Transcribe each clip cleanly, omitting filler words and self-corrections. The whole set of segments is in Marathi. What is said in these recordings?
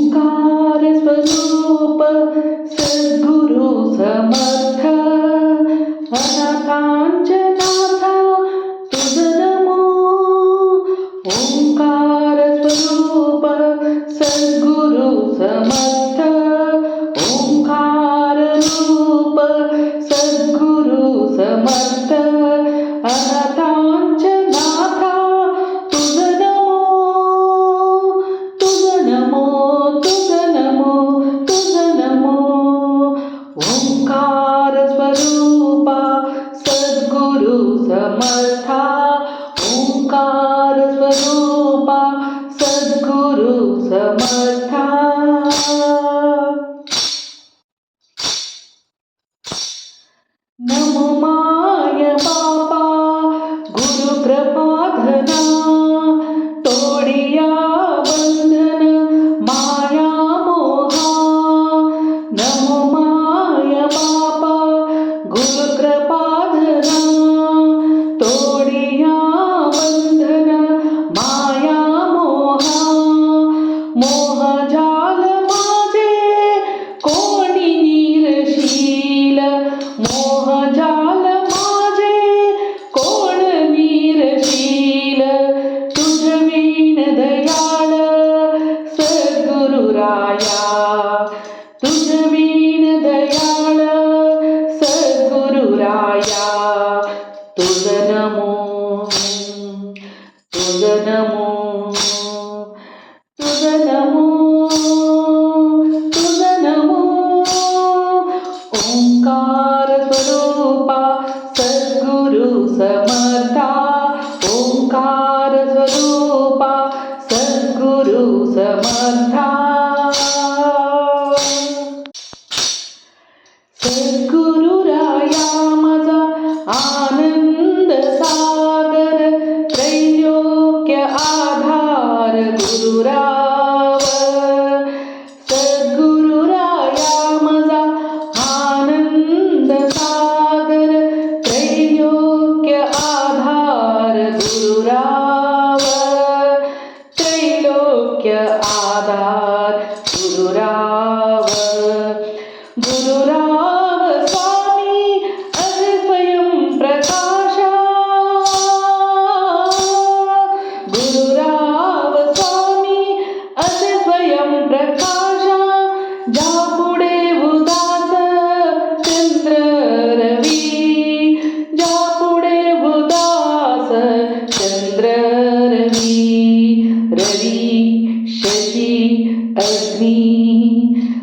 ओंकार स्वरूप सद्गुरु समर्थ अनाथांच्या नाथा तुझ नमो. ओंकार स्वरूप सद्गुरु समर्थ ओंकार रूप सद्गुरु समर्थ अनाथांच्या नाथा तुझ नमो. तुझ नमो तुझ नमो तुझ नमो. ओंकार स्वरूपा सद्गुरु समर्था ओंकार स्वरूपा सद्गुरु समर्था. नमो माय बापा गुरु कृपाधना तोडिया बंधन माया मोहा. नमो माय बापा गुरु कृपाधना तोडिया बंधन माया मोहा. मोह जाल माझे कोणी निरशील मोह जाल माझे कोण निरशील. तुझवीन दयाळ सद्गुरुराया तुझवीन दयाळ सद्गुरुराया. तुझ नमो तुझ नमो तुझ नमो तुझ नमो. ओंकार स्वरूपा सद्गुरु समर्था ओंकार स्वरूपा सद्गुरु समर्था. सद्गुरुराया माझा आनंद सागर त्रैलोक्य आधार गुरुराव. सद्गुरुराया माझा आनंद सागर त्रैलोक्य आधार गुरुराव. त्रैलोक्य आधार गुरुराव. गुरुराव स्वामी असे स्वयं प्रकाशा. गुरुराव स्वामी असे स्वयं प्रकाशा. ज्यापुढे उदास चंद्र रवी ज्यापुढे उदास चंद्र रवी. रवी शशी अग्नी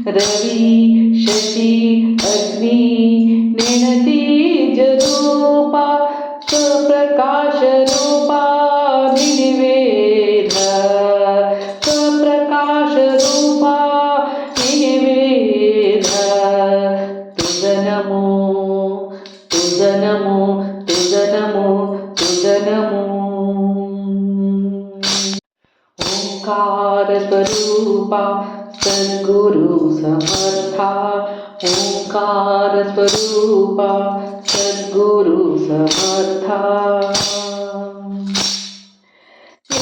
रवी शशी अग्नी नेणतीज रूपा स्वप्रकाश रूपा निर्वेद स्वप्रकाश रूपा निर्वेद. तुझ नमो तुझ नमो तुझ नमो तुझ नमो. ओंकार स्वरूपा सद्गुरु समर्था ओंकार स्वरूपा सद्गुरु समर्था.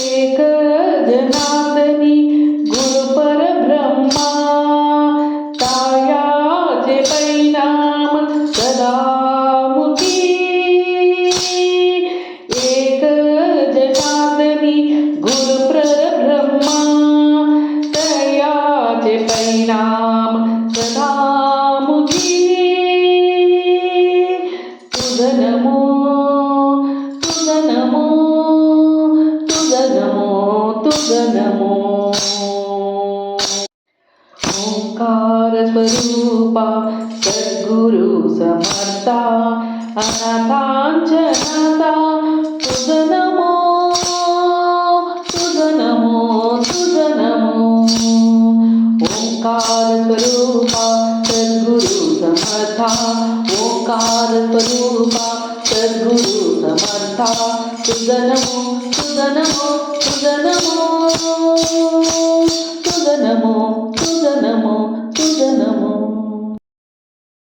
एक जनार्दनी गुरु परब्रह्मा कायाचे परिणाम सदामुखी. एक जनार्दनी गुरु परब्रह्मा कायाचे परिणाम सदामुखी. तुझ नमो तुझ नमो तुझ नमो तुझ नमो. ओंकार स्वरूपा सद्गुरु समर्था अनाथांच्या नाथा तुझ नमो तुझ नमो तुझ नमो. ओंकार स्वरूपा सद्गुरु समर्था ओंकार स्वरूपा सद्गुरु समर्था. तुझ नमो तुझ नमो तुझ नमो तुझ नमो तुझ नमो तुझ नमो.